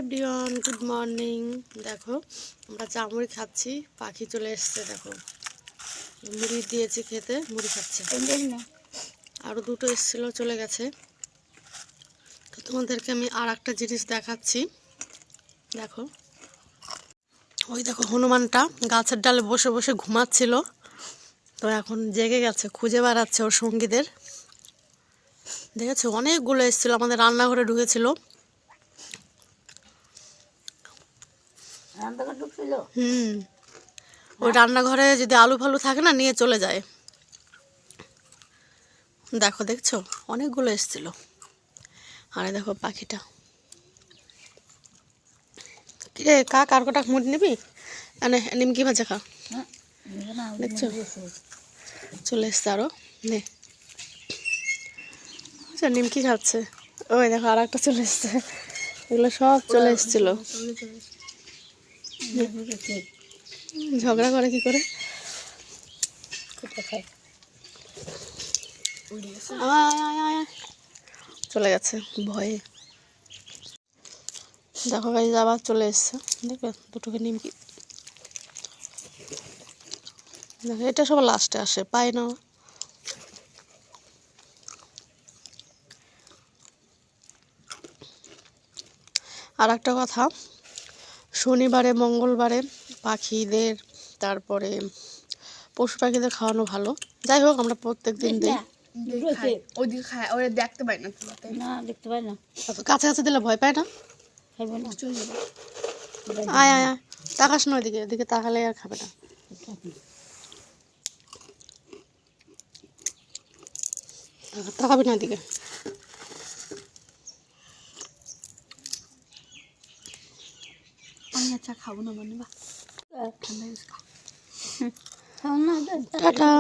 Everyone, good morning. দেখো আমরা চা মুড়ি খাচ্ছি, পাখি চলে এসছে। দেখো মুড়ি দিয়েছি খেতে, মুড়ি খাচ্ছে। আরও দুটো এসেছিলো, চলে গেছে। তো তোমাদেরকে আমি আর একটা জিনিস দেখাচ্ছি। দেখো ওই দেখো হনুমানটা গাছের ডালে বসে বসে ঘুমাচ্ছিল, তো এখন জেগে গেছে, খুঁজে বেড়াচ্ছে ওর সঙ্গীদের। দেখেছো অনেকগুলো এসেছিলো, আমাদের রান্নাঘরে ঢুকেছিল। ওই রান্নাঘরে যদি আলু ফালু থাকে না, নিয়ে চলে যায়। দেখো দেখছো অনেকগুলো এসেছিল। আরে দেখো পাখিটা, কিরে কাক আর কটা মুড়ি নিবি? মানে নিমকি ভাজা খা। দেখছো চলে এসছে আরো, নে আচ্ছা নিমকি খাচ্ছে। ওই দেখো আর একটা চলে এসছে, এগুলো সব চলে এসছিল। ঝগড়া করে কি করে? চলে গেছে ভয়ে। দেখো গাইজ আবার চলে এসছে, দেখবে দুটোকে নিমকি। দেখো এটা সব লাস্টে আসে, পায় না। আর একটা কথা, শনিবারে মঙ্গলবারে পাখিদের, তারপরে পশু পাখিদের খাওয়ানো ভালো। যাই হোক আমরা প্রত্যেক দিন দিই। দেখতে পাই না, দেখতে পাই না। কাছে কাছে দিলে ভয় পায় না। আয় আয় আয়, তাকাস না ওইদিকে, ওইদিকে তাকালে আর খাবে না। তাকাবি না ওইদিকে। আমি আচ্ছা খাবো না, মানে বা টাটা।